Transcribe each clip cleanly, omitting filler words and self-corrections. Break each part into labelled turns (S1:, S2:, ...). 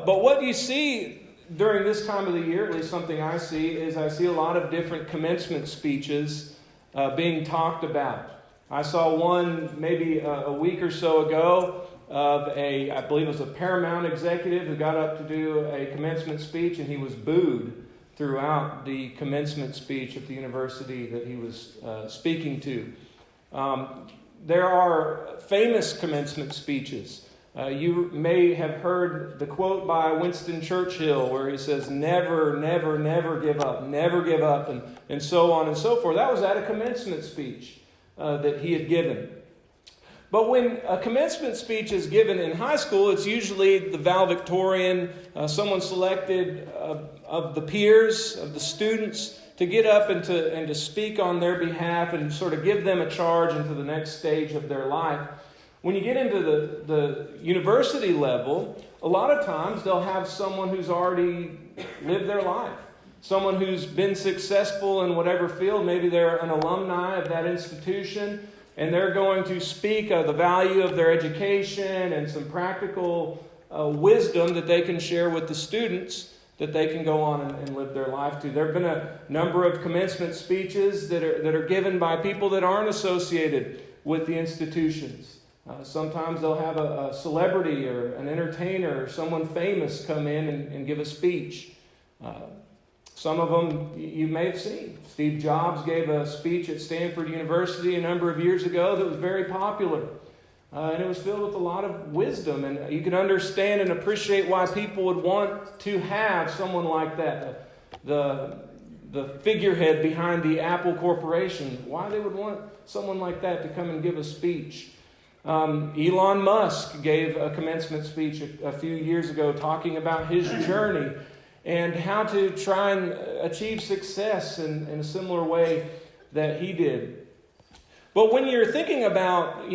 S1: But what you see during this time of the year, at least something I see a lot of different commencement speeches being talked about. I saw one maybe a week or so ago of I believe it was a Paramount executive who got up to do a commencement speech, and he was booed throughout the commencement speech at the university that he was speaking to. There are famous commencement speeches. You may have heard the quote by Winston Churchill where he says, "Never, never, never give up, and so on and so forth. That was at a commencement speech that he had given. But when a commencement speech is given in high school, it's usually the valedictorian, someone selected of the peers, of the students, to get up and to speak on their behalf and sort of give them a charge into the next stage of their life. When you get into the university level, a lot of times they'll have someone who's already lived their life, someone who's been successful in whatever field. Maybe they're an alumni of that institution, and they're going to speak of the value of their education and some practical wisdom that they can share with the students that they can go on and live their life to. There have been a number of commencement speeches that are given by people that aren't associated with the institutions. Sometimes they'll have a celebrity or an entertainer or someone famous come in and give a speech. Some of them you may have seen. Steve Jobs gave a speech at Stanford University a number of years ago that was very popular. And it was filled with a lot of wisdom. And you can understand and appreciate why people would want to have someone like that. The figurehead behind the Apple Corporation. Why they would want someone like that to come and give a speech. Elon Musk gave a commencement speech a few years ago talking about his journey and how to try and achieve success in a similar way that he did. But when you're thinking about,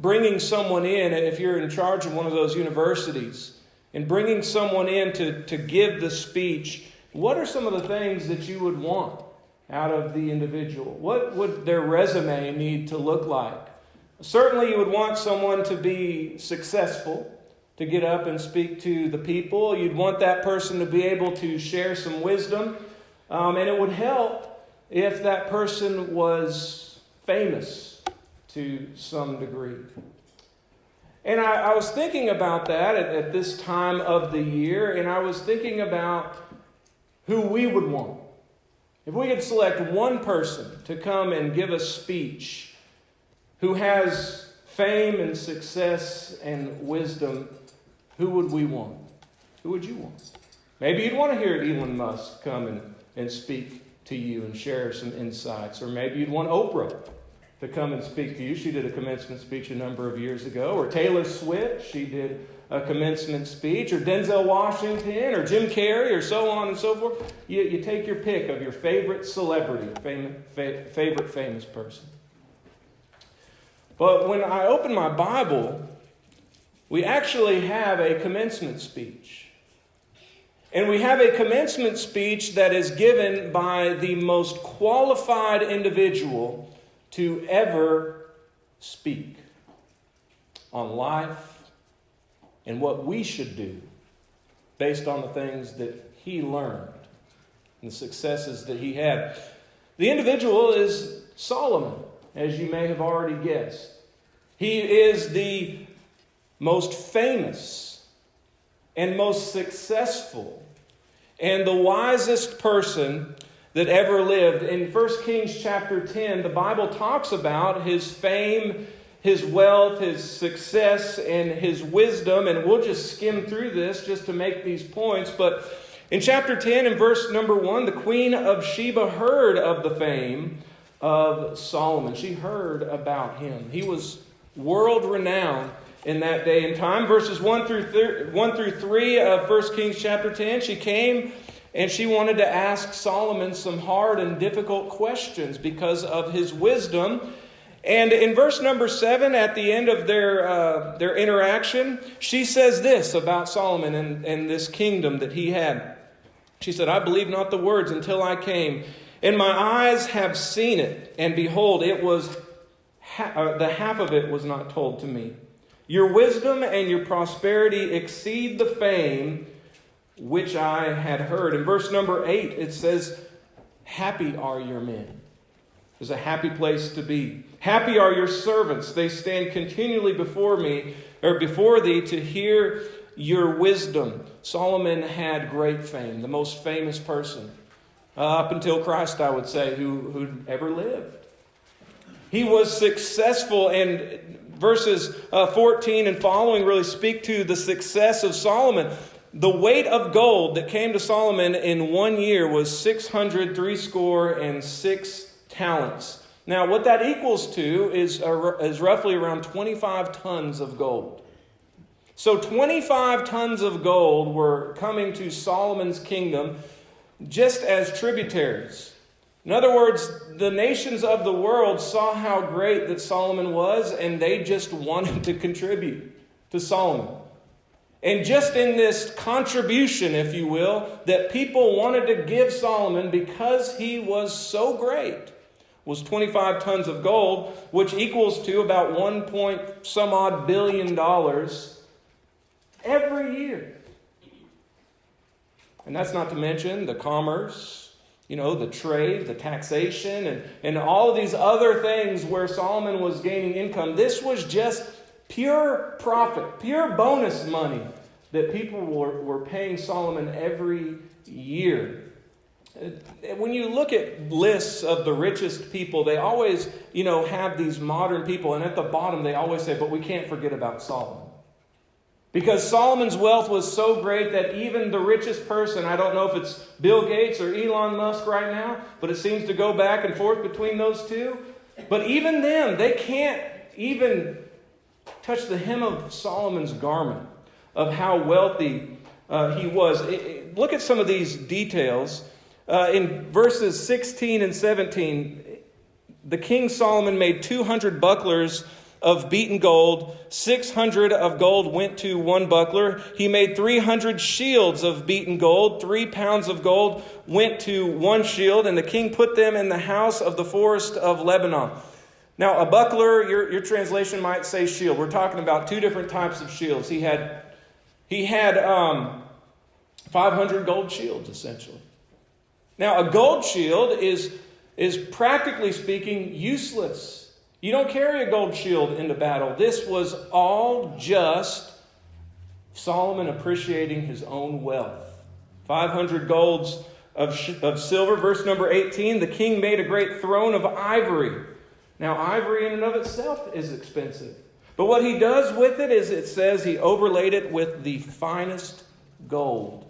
S1: bringing someone in, if you're in charge of one of those universities, and bringing someone in to give the speech, what are some of the things that you would want out of the individual? What would their resume need to look like? Certainly you would want someone to be successful, to get up and speak to the people. You'd want that person to be able to share some wisdom. And it would help if that person was famous to some degree. And I was thinking about that at this time of the year, and I was thinking about who we would want. If we could select one person to come and give a speech who has fame and success and wisdom, who would we want? Who would you want? Maybe you'd want to hear Elon Musk come and speak to you and share some insights. Or maybe you'd want Oprah to come and speak to you. She did a commencement speech a number of years ago. Or Taylor Swift, she did a commencement speech. Or Denzel Washington, or Jim Carrey, or so on and so forth. You take your pick of your favorite celebrity, favorite famous person. But when I open my Bible, we actually have a commencement speech. And we have a commencement speech that is given by the most qualified individual to ever speak on life and what we should do based on the things that he learned and the successes that he had. The individual is Solomon, as you may have already guessed. He is the most famous and most successful and the wisest person that ever lived. In 1 Kings chapter 10, the Bible talks about his fame, his wealth, his success, and his wisdom. And we'll just skim through this just to make these points. But in chapter 10, in verse number 1, the Queen of Sheba heard of the fame of Solomon. She heard about him. He was world-renowned in that day and time. Verses 1 through 3 of 1 Kings chapter 10, she came and she wanted to ask Solomon some hard and difficult questions because of his wisdom. And in verse number 7, at the end of their interaction, she says this about Solomon and this kingdom that he had. She said, "I believed not the words until I came, and my eyes have seen it, and behold, it was the half of it was not told to me. Your wisdom and your prosperity exceed the fame which I had heard. In verse number 8, it says, happy are your men. There's a happy place to be. Happy are your servants. They stand continually before me, or before thee, to hear your wisdom. Solomon had great fame, the most famous person, up until Christ, I would say, who ever lived. He was successful, and verses 14 and following really speak to the success of Solomon. The weight of gold that came to Solomon in 1 year was 606 talents. Now, what that equals to is roughly around 25 tons of gold. So 25 tons of gold were coming to Solomon's kingdom just as tributaries. In other words, the nations of the world saw how great that Solomon was, and they just wanted to contribute to Solomon. And just in this contribution, if you will, that people wanted to give Solomon because he was so great, was 25 tons of gold, which equals to about $1 odd billion every year. And that's not to mention the commerce, the trade, the taxation, and all of these other things where Solomon was gaining income. This was just pure profit, pure bonus money that people were paying Solomon every year. When you look at lists of the richest people, they always, have these modern people, and at the bottom they always say, but we can't forget about Solomon. Because Solomon's wealth was so great that even the richest person, I don't know if it's Bill Gates or Elon Musk right now, but it seems to go back and forth between those two. But even them, they can't even touch the hem of Solomon's garment of how wealthy he was. Look at some of these details. In verses 16 and 17, the King Solomon made 200 bucklers of beaten gold. 600 of gold went to one buckler. He made 300 shields of beaten gold. 3 pounds of gold went to one shield, and the king put them in the house of the forest of Lebanon. Now, a buckler, your translation might say shield. We're talking about two different types of shields. He had 500 gold shields, essentially. Now, a gold shield is practically speaking useless. You don't carry a gold shield into battle. This was all just Solomon appreciating his own wealth. 500 golds of silver. Verse number 18, the king made a great throne of ivory. Now, ivory in and of itself is expensive. But what he does with it is, it says he overlaid it with the finest gold.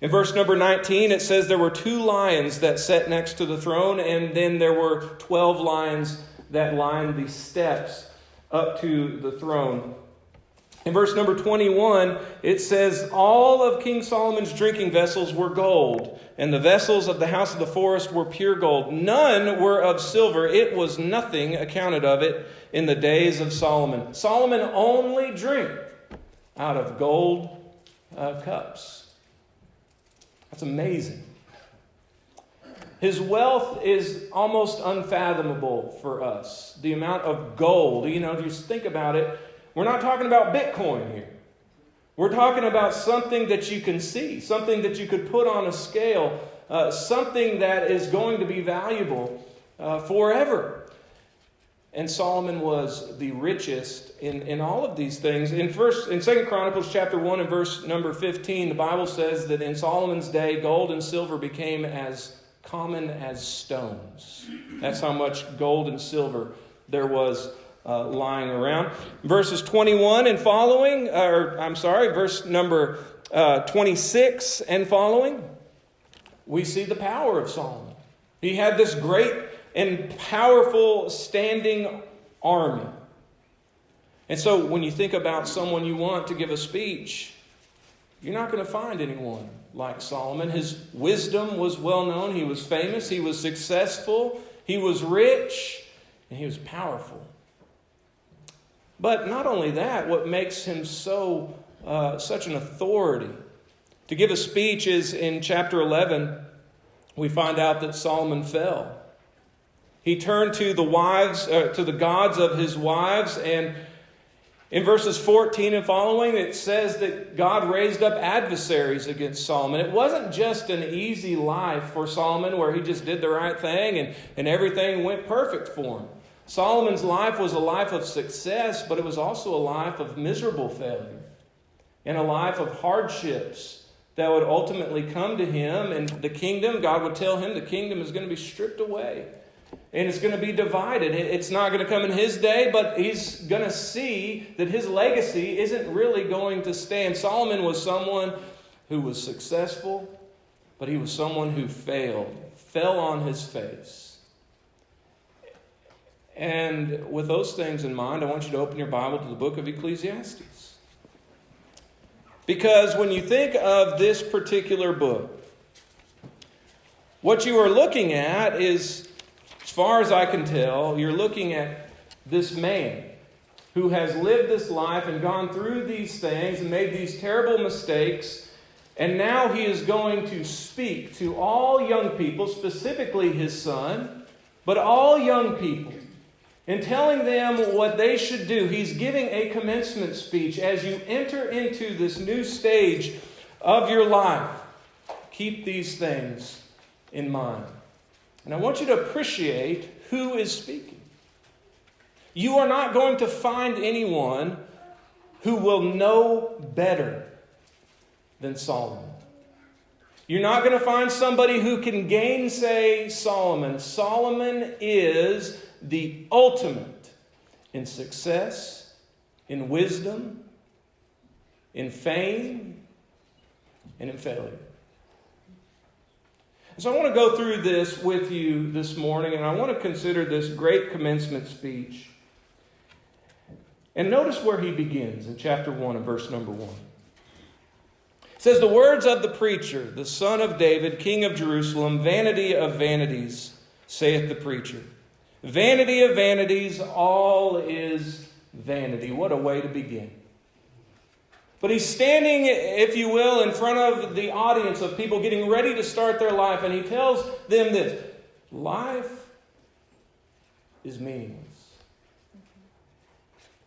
S1: In verse number 19, it says there were 2 lions that sat next to the throne, and then there were 12 lions that lined the steps up to the throne. In verse number 21, it says, all of King Solomon's drinking vessels were gold, and the vessels of the house of the forest were pure gold. None were of silver. It was nothing accounted of it in the days of Solomon. Solomon only drank out of gold cups. That's amazing. His wealth is almost unfathomable for us. The amount of gold, just think about it. We're not talking about Bitcoin here. We're talking about something that you can see, something that you could put on a scale, something that is going to be valuable forever. And Solomon was the richest in all of these things. In 2 Chronicles chapter 1 and verse number 15, the Bible says that in Solomon's day, gold and silver became as common as stones. That's how much gold and silver there was lying around. Verses 21 and following, verse number 26 and following, we see the power of Solomon. He had this great and powerful standing army. And so when you think about someone you want to give a speech, you're not going to find anyone like Solomon. His wisdom was well known. He was famous. He was successful. He was rich. And he was powerful. But not only that, what makes him such an authority to give a speech is in chapter 11, we find out that Solomon fell. He turned to the gods of his wives, and In verses 14 and following, it says that God raised up adversaries against Solomon. It wasn't just an easy life for Solomon where he just did the right thing and everything went perfect for him. Solomon's life was a life of success, but it was also a life of miserable failure and a life of hardships that would ultimately come to him. And the kingdom, God would tell him the kingdom is going to be stripped away. And it's going to be divided. It's not going to come in his day, but he's going to see that his legacy isn't really going to stand. Solomon was someone who was successful, but he was someone who fell on his face. And with those things in mind, I want you to open your Bible to the book of Ecclesiastes. Because when you think of this particular book, what you are looking at is, as far as I can tell, you're looking at this man who has lived this life and gone through these things and made these terrible mistakes. And now he is going to speak to all young people, specifically his son, but all young people, and telling them what they should do. He's giving a commencement speech. As you enter into this new stage of your life, keep these things in mind. And I want you to appreciate who is speaking. You are not going to find anyone who will know better than Solomon. You're not going to find somebody who can gainsay Solomon. Solomon is the ultimate in success, in wisdom, in fame, and in failure. So I want to go through this with you this morning, and I want to consider this great commencement speech. And notice where he begins in chapter 1 and verse number 1. It says, "The words of the preacher, the son of David, king of Jerusalem, vanity of vanities, saith the preacher. Vanity of vanities, all is vanity." What a way to begin. But he's standing, if you will, in front of the audience of people getting ready to start their life. And he tells them this: life is meaningless.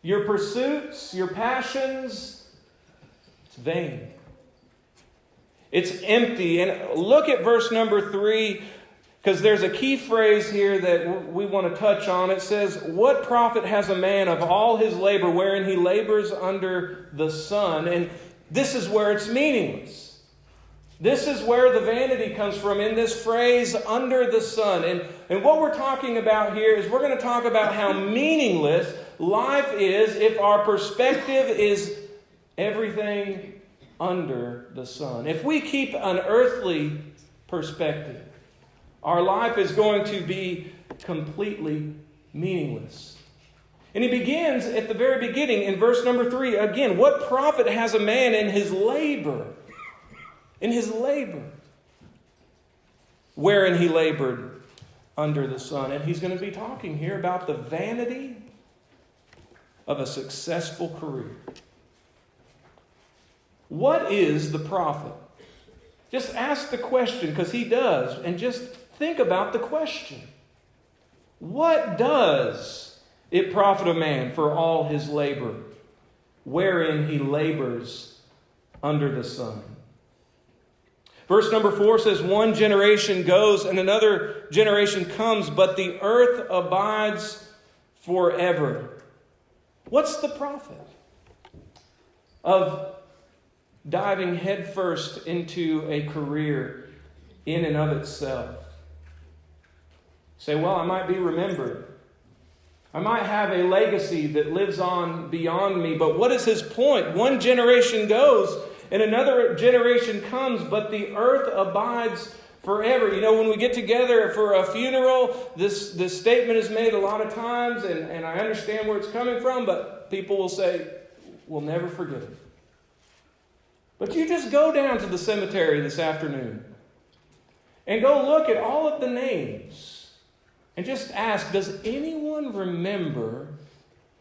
S1: Your pursuits, your passions, it's vain. It's empty. And look at verse number 3, because there's a key phrase here that we want to touch on. It says, "What profit has a man of all his labor wherein he labors under the sun?" And this is where it's meaningless. This is where the vanity comes from in this phrase, "under the sun." And what we're talking about here is we're going to talk about how meaningless life is if our perspective is everything under the sun. If we keep an earthly perspective, our life is going to be completely meaningless. And he begins at the very beginning in verse number 3. Again, what profit has a man in his labor? In his labor. Wherein he labored under the sun. And he's going to be talking here about the vanity of a successful career. What is the profit? Just ask the question, because he does, and just think about the question. What does it profit a man for all his labor, wherein he labors under the sun? Verse number 4 says, "One generation goes and another generation comes, but the earth abides forever." What's the profit of diving headfirst into a career in and of itself? Say, well, I might be remembered. I might have a legacy that lives on beyond me. But what is his point? One generation goes and another generation comes, but the earth abides forever. You know, when we get together for a funeral, this statement is made a lot of times, and I understand where it's coming from, but people will say, we'll never forget it. But you just go down to the cemetery this afternoon and go look at all of the names and just ask, does anyone remember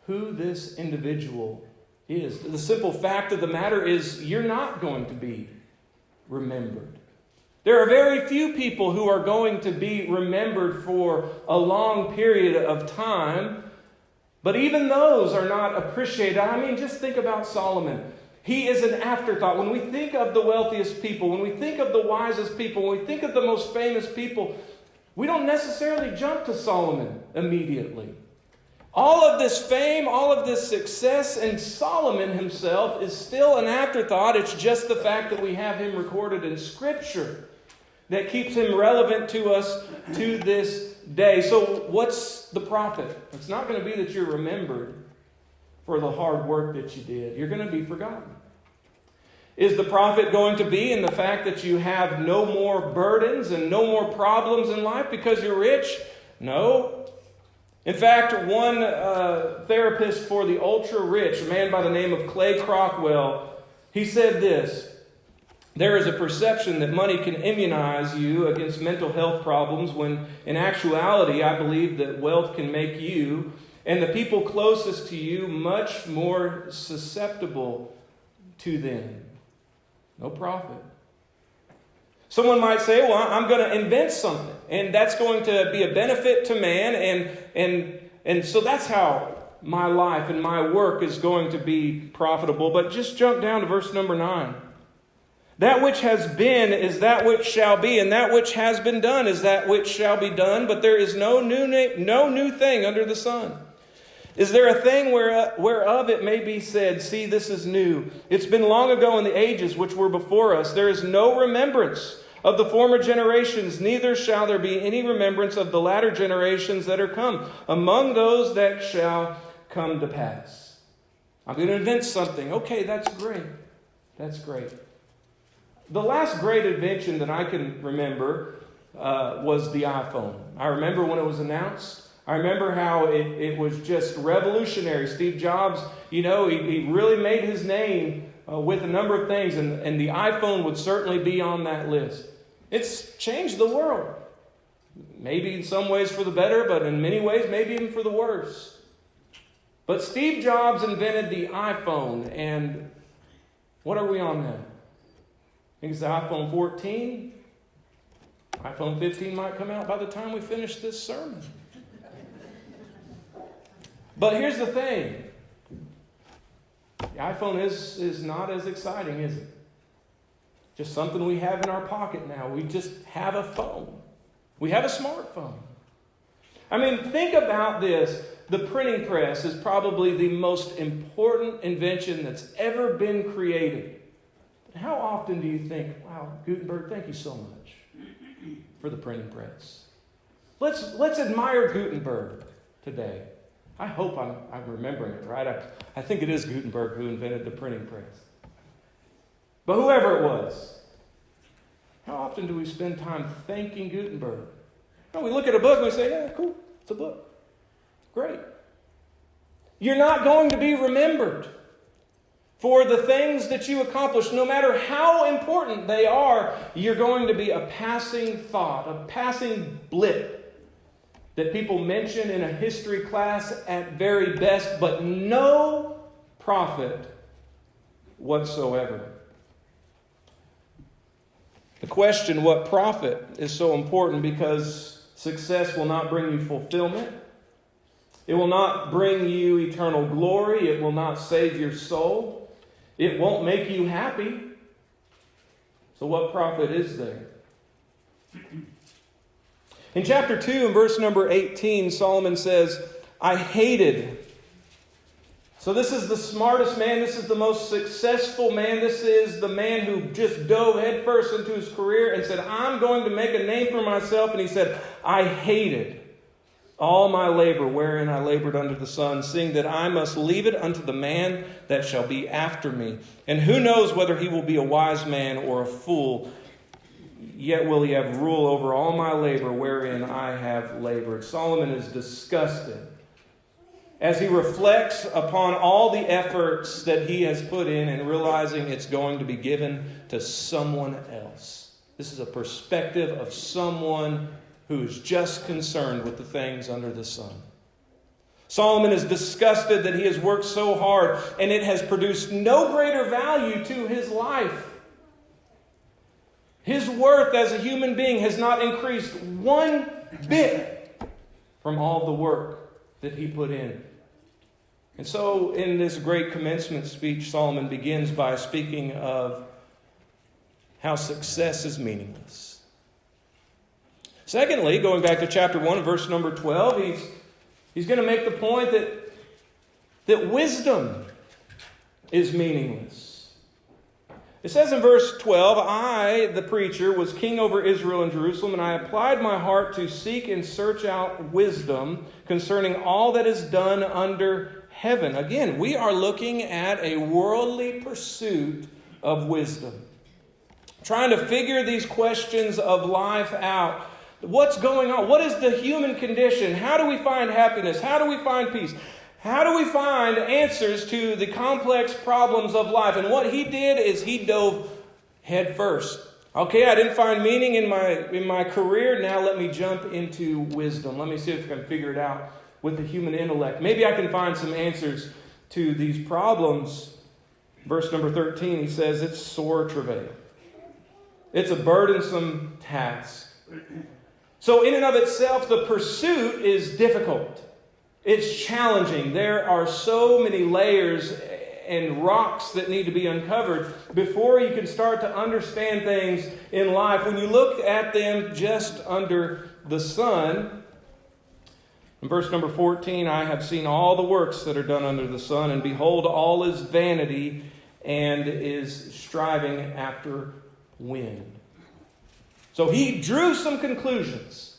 S1: who this individual is? The simple fact of the matter is you're not going to be remembered. There are very few people who are going to be remembered for a long period of time, But even those are not appreciated. I mean, just think about Solomon. He is an afterthought. When we think of the wealthiest people, when we think of the wisest people, when we think of the most famous people, we don't necessarily jump to Solomon immediately. All of this fame, all of this success, and Solomon himself is still an afterthought. It's just the fact that we have him recorded in Scripture that keeps him relevant to us to this day. So what's the profit? It's not going to be that you're remembered for the hard work that you did. You're going to be forgotten. Is the profit going to be in the fact that you have no more burdens and no more problems in life because you're rich? No. In fact, one therapist for the ultra-rich, a man by the name of Clay Crockwell, he said this: there is a perception that money can immunize you against mental health problems when in actuality I believe that wealth can make you and the people closest to you much more susceptible to them. No profit. Someone might say, well, I'm going to invent something, and that's going to be a benefit to man, and so that's how my life and my work is going to be profitable. But just jump down to verse number 9. That which has been is that which shall be, and that which has been done is that which shall be done, but there is no new thing under the sun. Is there a thing whereof it may be said, see, this is new? It's been long ago in the ages which were before us. There is no remembrance of the former generations, neither shall there be any remembrance of the latter generations that are come, among those that shall come to pass. I'm going to invent something. Okay, that's great. That's great. The last great invention that I can remember was the iPhone. I remember when it was announced. I remember how it was just revolutionary. Steve Jobs, he really made his name with a number of things, and the iPhone would certainly be on that list. It's changed the world. Maybe in some ways for the better, but in many ways maybe even for the worse. But Steve Jobs invented the iPhone, and what are we on now? I think it's the iPhone 14. iPhone 15 might come out by the time we finish this sermon. But here's the thing. The iPhone is not as exciting, is it? Just something we have in our pocket now. We just have a phone. We have a smartphone. I mean, think about this. The printing press is probably the most important invention that's ever been created. But how often do you think, wow, Gutenberg, thank you so much for the printing press. Let's admire Gutenberg today. I hope I'm remembering it right. I think it is Gutenberg who invented the printing press. But whoever it was, how often do we spend time thanking Gutenberg? We look at a book and we say, yeah, cool, it's a book. Great. You're not going to be remembered for the things that you accomplish. No matter how important they are, you're going to be a passing thought, a passing blip that people mention in a history class at very best, but no profit whatsoever. The question, what profit, is so important because success will not bring you fulfillment. It will not bring you eternal glory. It will not save your soul. It won't make you happy. So what profit is there? In chapter 2, in verse number 18, Solomon says, I hated. So this is the smartest man. This is the most successful man. This is the man who just dove headfirst into his career and said, I'm going to make a name for myself. And he said, I hated all my labor wherein I labored under the sun, seeing that I must leave it unto the man that shall be after me. And who knows whether he will be a wise man or a fool, yet will he have rule over all my labor wherein I have labored. Solomon is disgusted as he reflects upon all the efforts that he has put in and realizing it's going to be given to someone else. This is a perspective of someone who is just concerned with the things under the sun. Solomon is disgusted that he has worked so hard and it has produced no greater value to his life. His worth as a human being has not increased one bit from all the work that he put in And so in this great commencement speech, Solomon begins by speaking of how success is meaningless. Secondly, going back to chapter 1, verse number 12, he's going to make the point that wisdom is meaningless. It says in verse 12, I, the preacher, was king over Israel and Jerusalem, and I applied my heart to seek and search out wisdom concerning all that is done under heaven. Again, we are looking at a worldly pursuit of wisdom. Trying to figure these questions of life out. What's going on? What is the human condition? How do we find happiness? How do we find peace? How do we find answers to the complex problems of life? And what he did is he dove head first. Okay, I didn't find meaning in my career. Now let me jump into wisdom. Let me see if I can figure it out with the human intellect. Maybe I can find some answers to these problems. Verse number 13, he says, it's sore travail. It's a burdensome task. So in and of itself, the pursuit is difficult. It's challenging. There are so many layers and rocks that need to be uncovered before you can start to understand things in life. When you look at them just under the sun, in verse number 14, I have seen all the works that are done under the sun, and behold, all is vanity and is striving after wind. So he drew some conclusions.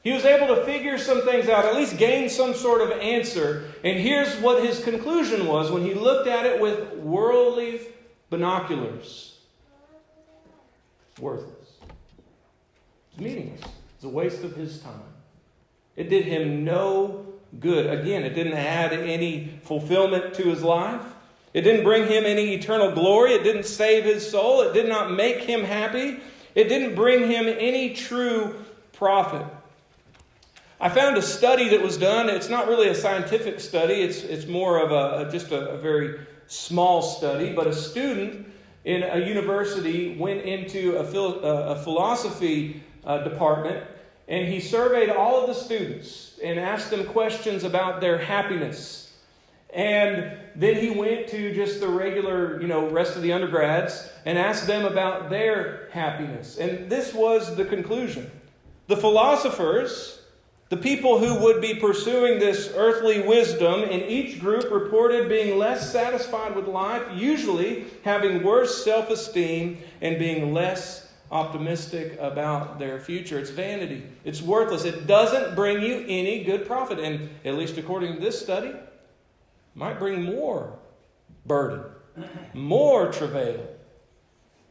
S1: He was able to figure some things out, at least gain some sort of answer. And here's what his conclusion was when he looked at it with worldly binoculars. It's worthless. It's meaningless. It's a waste of his time. It did him no good. Again, it didn't add any fulfillment to his life. It didn't bring him any eternal glory. It didn't save his soul. It did not make him happy. It didn't bring him any true profit. I found a study that was done. It's not really a scientific study. It's more of just a very small study. But a student in a university went into a philosophy department, and he surveyed all of the students and asked them questions about their happiness. And then he went to just the regular, rest of the undergrads and asked them about their happiness. And this was the conclusion. The philosophers, the people who would be pursuing this earthly wisdom in each group, reported being less satisfied with life, usually having worse self-esteem and being less optimistic about their future. It's vanity. It's worthless. It doesn't bring you any good profit. And at least according to this study, it might bring more burden, more travail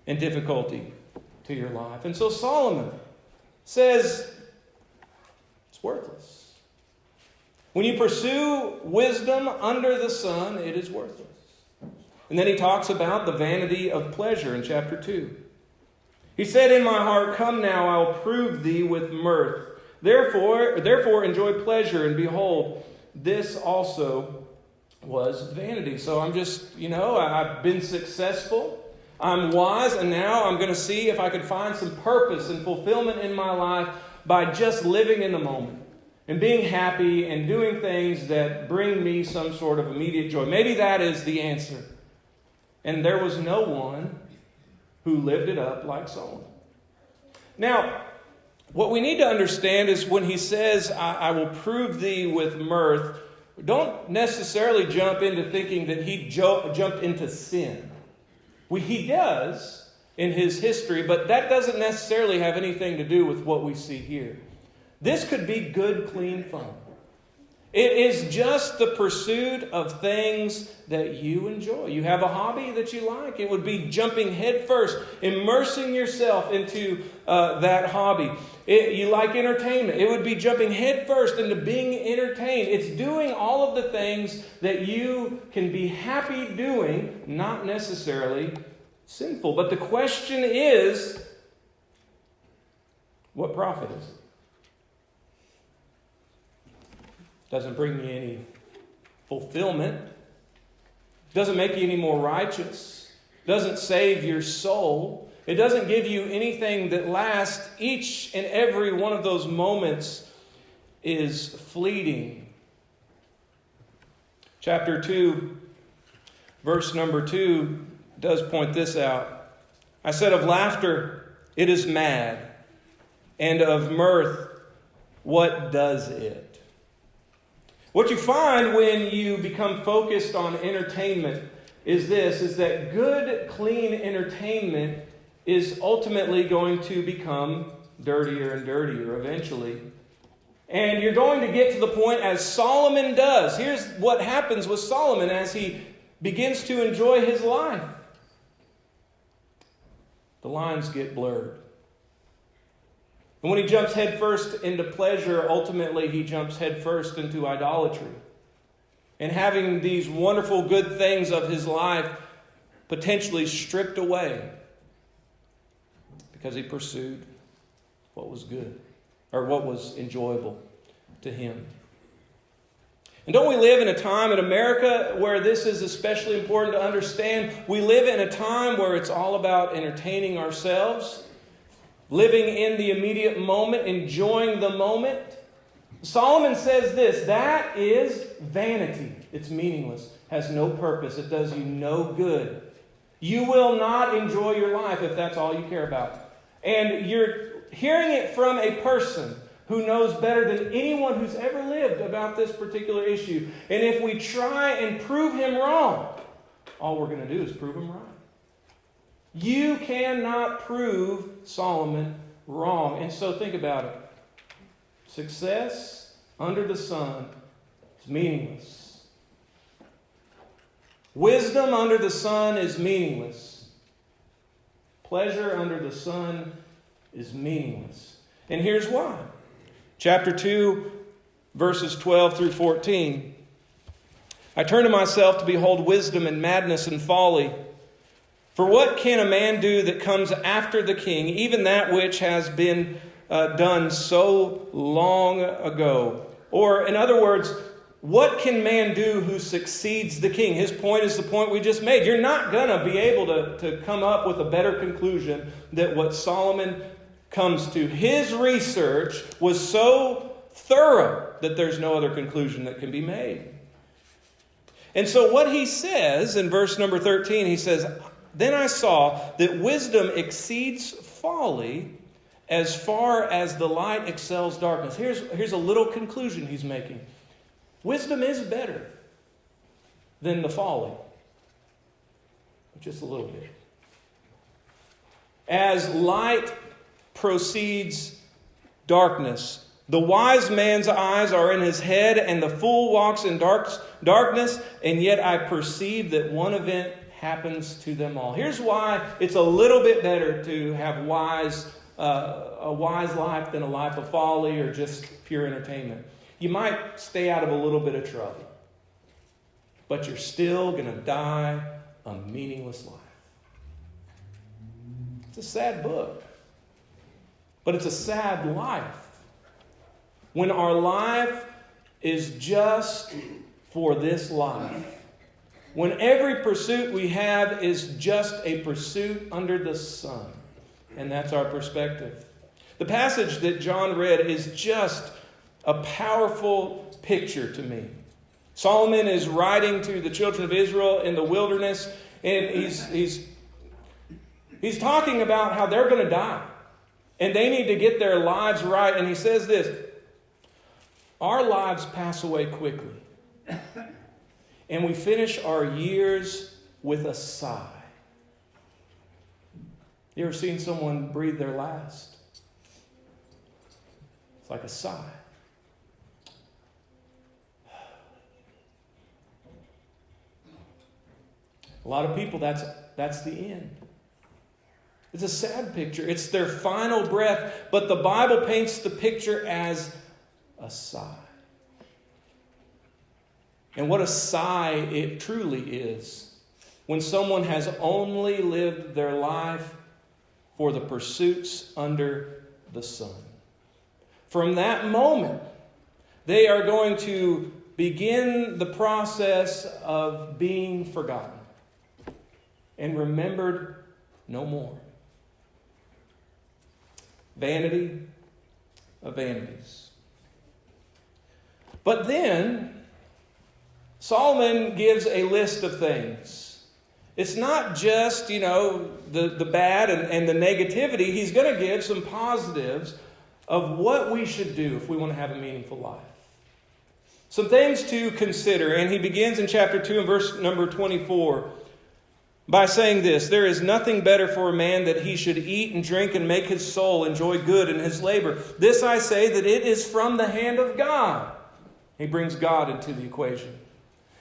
S1: and difficulty to your life. And so Solomon says, worthless. When you pursue wisdom under the sun, it is worthless. And then he talks about the vanity of pleasure in chapter 2. He said, in my heart, come now, I will prove thee with mirth. Therefore enjoy pleasure, and behold, this also was vanity. So I'm just, I've been successful. I'm wise, and now I'm going to see if I can find some purpose and fulfillment in my life by just living in the moment and being happy and doing things that bring me some sort of immediate joy. Maybe that is the answer. And there was no one who lived it up like Solomon. Now, what we need to understand is when he says, I will prove thee with mirth, don't necessarily jump into thinking that he jumped into sin. He does in his history, but that doesn't necessarily have anything to do with what we see here. This could be good, clean fun. It is just the pursuit of things that you enjoy. You have a hobby that you like. It would be jumping headfirst, immersing yourself into that hobby. You like entertainment. It would be jumping headfirst into being entertained. It's doing all of the things that you can be happy doing, not necessarily sinful. But the question is, what profit is it? Doesn't bring you any fulfillment. Doesn't make you any more righteous. Doesn't save your soul. It doesn't give you anything that lasts. Each and every one of those moments is fleeting. Chapter 2, verse number 2 does point this out. I said of laughter, it is mad, and of mirth, what does it? What you find when you become focused on entertainment is that good, clean entertainment is ultimately going to become dirtier and dirtier eventually. And you're going to get to the point as Solomon does. Here's what happens with Solomon as he begins to enjoy his life. The lines get blurred. And when he jumps headfirst into pleasure, ultimately he jumps headfirst into idolatry. And having these wonderful good things of his life potentially stripped away because he pursued what was good or what was enjoyable to him. And don't we live in a time in America where this is especially important to understand? We live in a time where it's all about entertaining ourselves, living in the immediate moment, enjoying the moment. Solomon says this, that is vanity. It's meaningless, has no purpose, it does you no good. You will not enjoy your life if that's all you care about. And you're hearing it from a person who knows better than anyone who's ever lived about this particular issue. And if we try and prove him wrong, all we're going to do is prove him right. You cannot prove Solomon wrong. And so think about it. Success under the sun is meaningless. Wisdom under the sun is meaningless. Pleasure under the sun is meaningless. And here's why. Chapter 2, verses 12 through 14. I turn to myself to behold wisdom and madness and folly. For what can a man do that comes after the king, even that which has been done so long ago? Or, in other words, what can man do who succeeds the king? His point is the point we just made. You're not going to be able to come up with a better conclusion than what Solomon comes to. His research was so thorough that there's no other conclusion that can be made. And so what he says in verse number 13, he says, then I saw that wisdom exceeds folly as far as the light excels darkness. Here's a little conclusion he's making. Wisdom is better than the folly. Just a little bit. As light proceeds darkness, the wise man's eyes are in his head, and the fool walks in darkness, and yet I perceive that one event happens to them all. Here's why it's a little bit better to have a wise life than a life of folly or just pure entertainment. You might stay out of a little bit of trouble, but you're still going to die a meaningless life. It's a sad book, but it's a sad life. When our life is just for this life, when every pursuit we have is just a pursuit under the sun, and that's our perspective. The passage that John read is just a powerful picture to me. Solomon is writing to the children of Israel in the wilderness, and he's talking about how they're going to die, and they need to get their lives right. And he says this, our lives pass away quickly, and we finish our years with a sigh. You ever seen someone breathe their last? It's like a sigh. A lot of people, that's the end. It's a sad picture. It's their final breath, but the Bible paints the picture as a sigh. And what a sigh it truly is when someone has only lived their life for the pursuits under the sun. From that moment, they are going to begin the process of being forgotten and remembered no more. Vanity of vanities. But then, Solomon gives a list of things. It's not just, the bad and the negativity. He's going to give some positives of what we should do if we want to have a meaningful life. Some things to consider. And he begins in chapter 2 and verse number 24 by saying this: there is nothing better for a man that he should eat and drink and make his soul enjoy good in his labor. This I say, that it is from the hand of God. He brings God into the equation.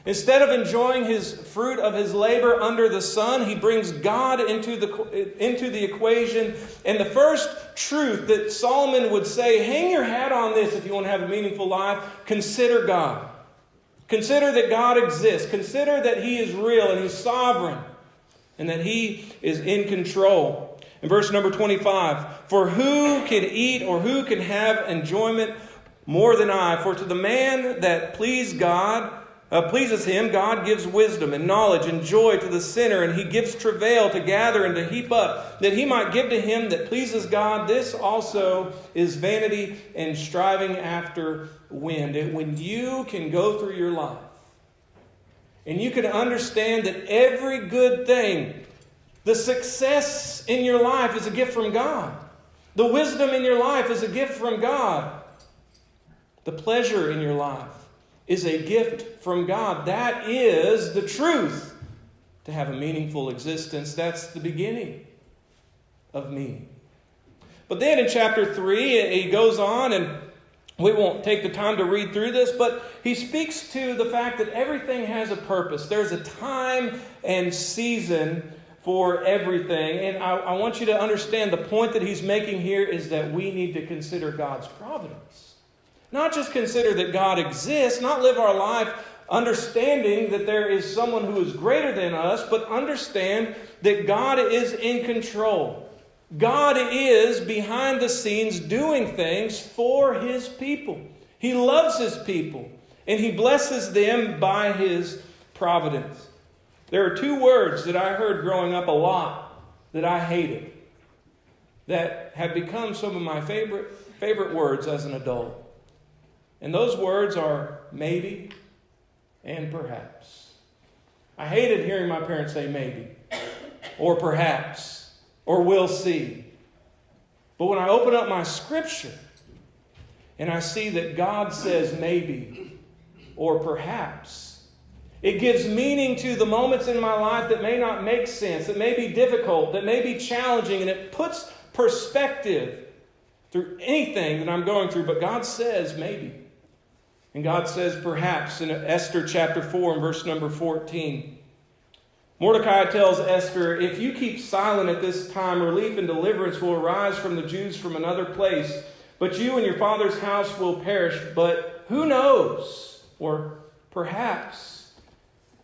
S1: Instead of enjoying his fruit of his labor under the sun, he brings God into the equation. And the first truth that Solomon would say, hang your hat on this if you want to have a meaningful life, consider God. Consider that God exists. Consider that He is real and He's sovereign and that He is in control. In verse number 25, for who can eat or who can have enjoyment more than I? For to the man that pleases him, God gives wisdom and knowledge and joy to the sinner, and He gives travail to gather and to heap up, that he might give to him that pleases God. This also is vanity and striving after wind. And when you can go through your life and you can understand that every good thing, the success in your life is a gift from God. The wisdom in your life is a gift from God. The pleasure in your life is a gift from God. That is the truth to have a meaningful existence. That's the beginning of meaning. But then in chapter 3, he goes on, and we won't take the time to read through this, but he speaks to the fact that everything has a purpose. There's a time and season for everything. And I want you to understand the point that he's making here is that we need to consider God's providence. Not just consider that God exists, not live our life understanding that there is someone who is greater than us, but understand that God is in control. God is behind the scenes doing things for His people. He loves His people, and He blesses them by His providence. There are two words that I heard growing up a lot that I hated, that have become some of my favorite words as an adult. And those words are maybe and perhaps. I hated hearing my parents say maybe, or perhaps, or we'll see. But when I open up my scripture and I see that God says maybe or perhaps, it gives meaning to the moments in my life that may not make sense, that may be difficult, that may be challenging, and it puts perspective through anything that I'm going through. But God says maybe. And God says perhaps in Esther chapter 4 and verse number 14. Mordecai tells Esther, if you keep silent at this time, relief and deliverance will arise from the Jews from another place. But you and your father's house will perish. But who knows? Or perhaps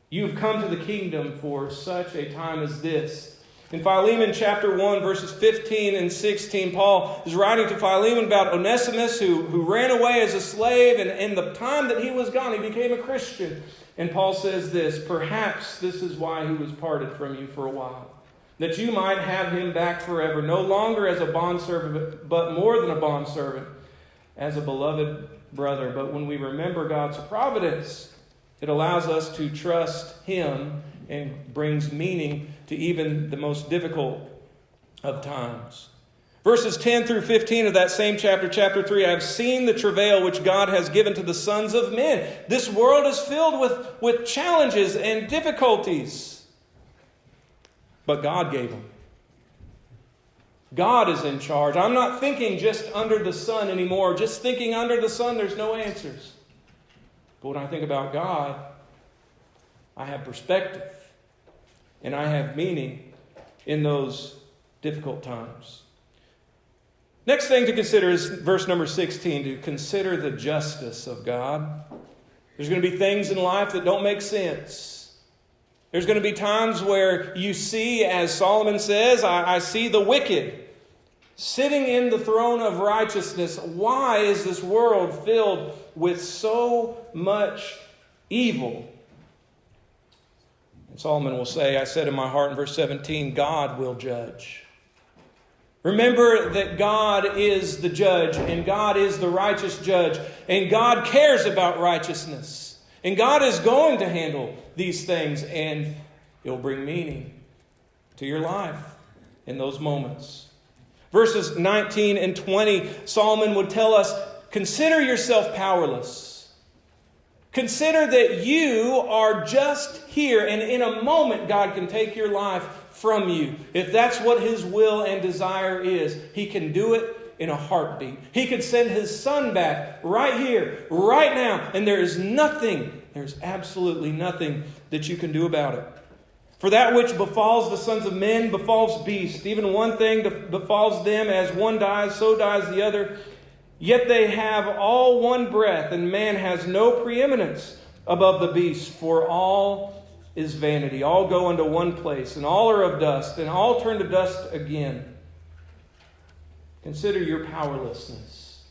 S1: you've come to the kingdom for such a time as this. In Philemon chapter 1, verses 15 and 16, Paul is writing to Philemon about Onesimus who ran away as a slave, and in the time that he was gone, he became a Christian. And Paul says this, perhaps this is why he was parted from you for a while, that you might have him back forever, no longer as a bondservant, but more than a bondservant, as a beloved brother. But when we remember God's providence, it allows us to trust Him and brings meaning to even the most difficult of times. Verses 10 through 15 of that same chapter, chapter 3, I've seen the travail which God has given to the sons of men. This world is filled with challenges and difficulties. But God gave them. God is in charge. I'm not thinking just under the sun anymore. Just thinking under the sun, there's no answers. But when I think about God, I have perspective. And I have meaning in those difficult times. Next thing to consider is verse number 16, to consider the justice of God. There's going to be things in life that don't make sense. There's going to be times where you see, as Solomon says, I see the wicked sitting in the throne of righteousness. Why is this world filled with so much evil? Solomon will say, I said in my heart in verse 17, God will judge. Remember that God is the judge, and God is the righteous judge, and God cares about righteousness. And God is going to handle these things, and it'll bring meaning to your life in those moments. Verses 19 and 20, Solomon would tell us, consider yourself powerless. Consider that you are just here, and in a moment God can take your life from you. If that's what His will and desire is, He can do it in a heartbeat. He could send His Son back right here, right now, and there's absolutely nothing that you can do about it. For that which befalls the sons of men befalls beasts. Even one thing befalls them, as one dies, so dies the other. Yet they have all one breath, and man has no preeminence above the beasts, for all is vanity. All go unto one place, and all are of dust, and all turn to dust again. Consider your powerlessness.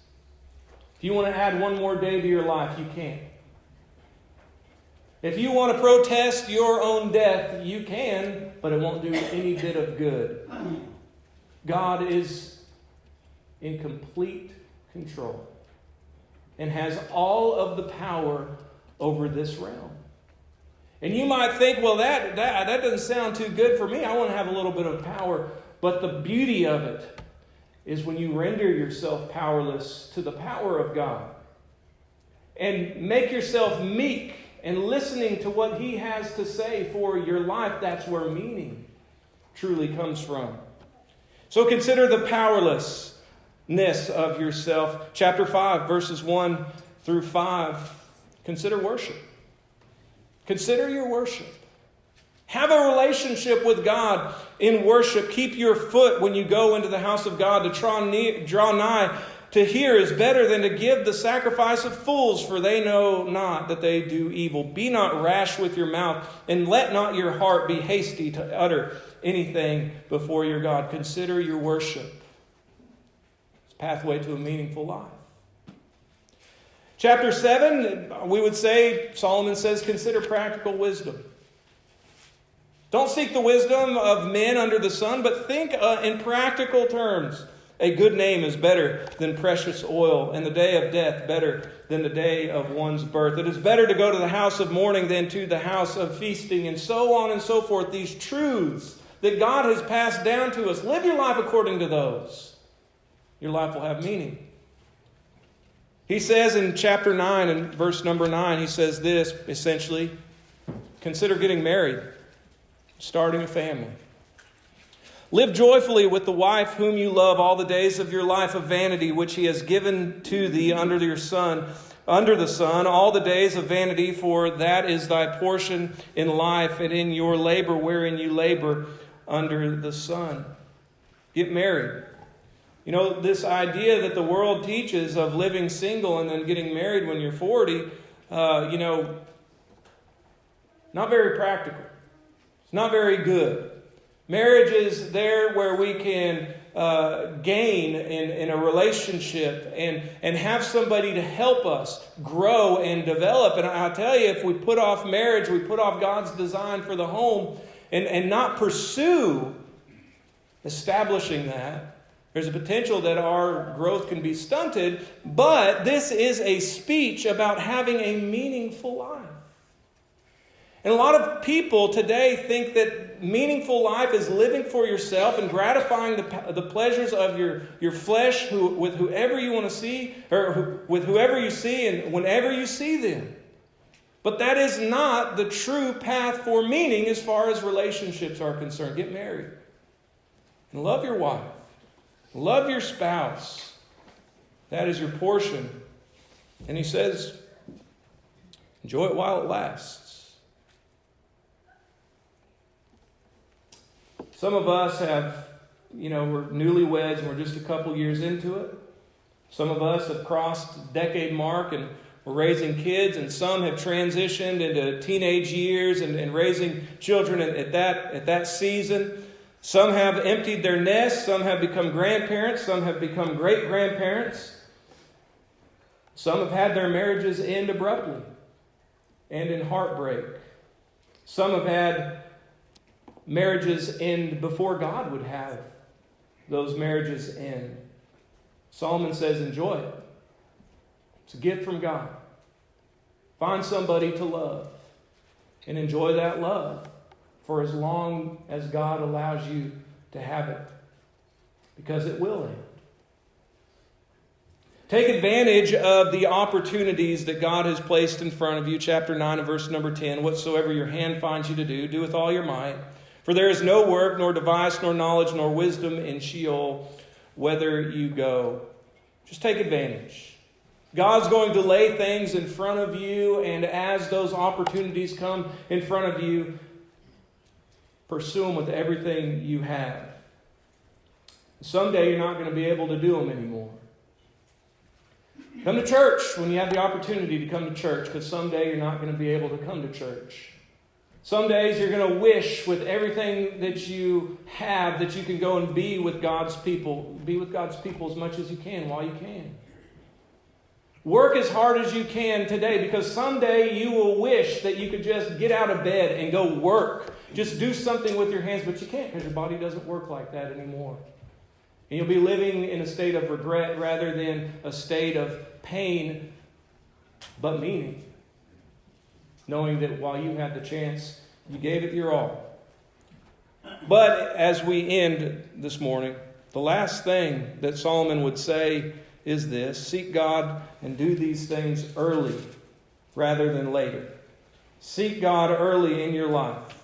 S1: If you want to add one more day to your life, you can't. If you want to protest your own death, you can, but it won't do any bit of good. God is in complete control and has all of the power over this realm. And you might think, well, that doesn't sound too good for me. I want to have a little bit of power. But the beauty of it is when you render yourself powerless to the power of God and make yourself meek and listening to what He has to say for your life, that's where meaning truly comes from. So consider the powerlessness of yourself. Chapter 5, verses 1 through 5. Consider worship. Consider your worship. Have a relationship with God in worship. Keep your foot when you go into the house of God to draw nigh. To hear is better than to give the sacrifice of fools, for they know not that they do evil. Be not rash with your mouth, and let not your heart be hasty to utter anything before your God. Consider your worship. It's a pathway to a meaningful life. Chapter 7, we would say, Solomon says, consider practical wisdom. Don't seek the wisdom of men under the sun, but think in practical terms. A good name is better than precious oil, and the day of death better than the day of one's birth. It is better to go to the house of mourning than to the house of feasting, and so on and so forth. These truths that God has passed down to us. Live your life according to those. Your life will have meaning. He says in chapter 9 and verse number 9, he says this, essentially, consider getting married, starting a family. Live joyfully with the wife whom you love all the days of your life of vanity, which He has given to thee under the sun, all the days of vanity, for that is thy portion in life and in your labor wherein you labor under the sun. Get married. You know, this idea that the world teaches of living single and then getting married when you're 40, not very practical. It's not very good. Marriage is there where we can gain in a relationship and have somebody to help us grow and develop. And I'll tell you, if we put off marriage, we put off God's design for the home and not pursue establishing that, there's a potential that our growth can be stunted. But this is a speech about having a meaningful life. And a lot of people today think that meaningful life is living for yourself and gratifying the pleasures of your flesh with whoever you want to see, or with whoever you see and whenever you see them. But that is not the true path for meaning as far as relationships are concerned. Get married. And love your wife. Love your spouse. That is your portion. And he says, enjoy it while it lasts. Some of us have, we're newlyweds and we're just a couple years into it. Some of us have crossed the decade mark and we're raising kids, and some have transitioned into teenage years and raising children at that season. Some have emptied their nests, some have become grandparents, some have become great-grandparents. Some have had their marriages end abruptly and in heartbreak. Some have had marriages end before God would have those marriages end. Solomon says, enjoy it. It's a gift from God. Find somebody to love and enjoy that love for as long as God allows you to have it, because it will end. Take advantage of the opportunities that God has placed in front of you. Chapter 9 and verse number 10. Whatsoever your hand finds you to do, do with all your might. For there is no work, nor device, nor knowledge, nor wisdom in Sheol, whither you go. Just take advantage. God's going to lay things in front of you, and as those opportunities come in front of you, pursue them with everything you have. Someday you're not going to be able to do them anymore. Come to church when you have the opportunity to come to church, because someday you're not going to be able to come to church. Some days you're going to wish with everything that you have that you can go and be with God's people. Be with God's people as much as you can while you can. Work as hard as you can today, because someday you will wish that you could just get out of bed and go work. Just do something with your hands, but you can't, because your body doesn't work like that anymore. And you'll be living in a state of regret rather than a state of pain, but meaning. Knowing that while you had the chance, you gave it your all. But as we end this morning, the last thing that Solomon would say is this: seek God and do these things early rather than later. Seek God early in your life.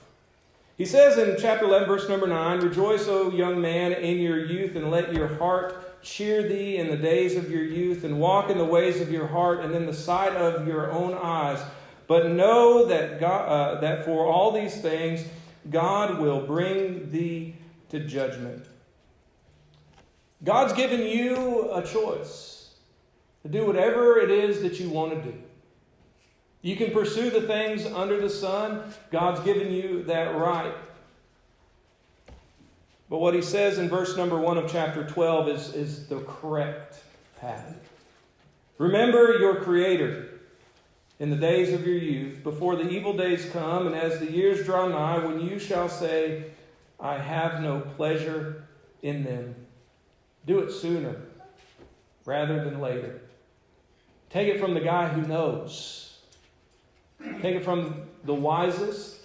S1: He says in chapter 11, verse number 9, rejoice, O young man, in your youth, and let your heart cheer thee in the days of your youth, and walk in the ways of your heart and in the sight of your own eyes. But know that that for all these things God will bring thee to judgment. God's given you a choice to do whatever it is that you want to do. You can pursue the things under the sun. God's given you that right. But what he says in verse number 1 of chapter 12 is the correct path. Remember your Creator in the days of your youth, before the evil days come, and as the years draw nigh, when you shall say, I have no pleasure in them. Do it sooner rather than later. Take it from the guy who knows. Take it from the wisest,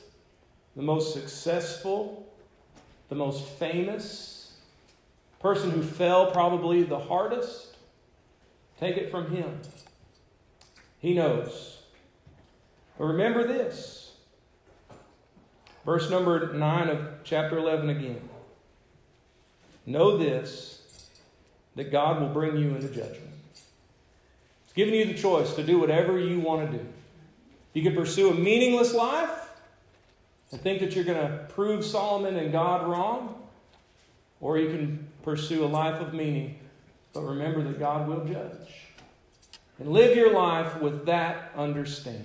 S1: the most successful, the most famous, person who fell probably the hardest. Take it from him. He knows. But remember this. Verse number 9 of chapter 11 again. Know this, that God will bring you into judgment. He's given you the choice to do whatever you want to do. You can pursue a meaningless life and think that you're going to prove Solomon and God wrong. Or you can pursue a life of meaning, but remember that God will judge. And live your life with that understanding.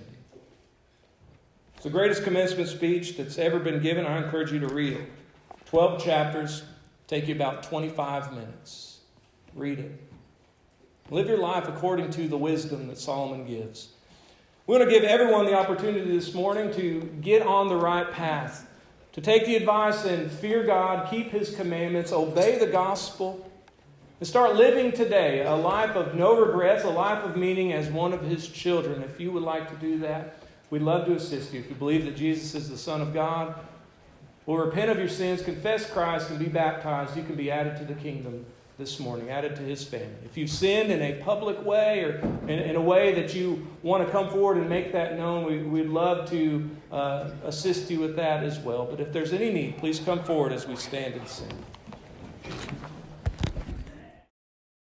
S1: It's the greatest commencement speech that's ever been given. I encourage you to read it. 12 chapters, take you about 25 minutes. Read it. Live your life according to the wisdom that Solomon gives. We want to give everyone the opportunity this morning to get on the right path, to take the advice and fear God, keep His commandments, obey the gospel, and start living today a life of no regrets, a life of meaning as one of His children. If you would like to do that, we'd love to assist you. If you believe that Jesus is the Son of God, will repent of your sins, confess Christ, and be baptized, you can be added to the kingdom this morning, added to His family. If you've sinned in a public way or in a way that you want to come forward and make that known, we'd love to assist you with that as well. But if there's any need, please come forward as we stand and sing.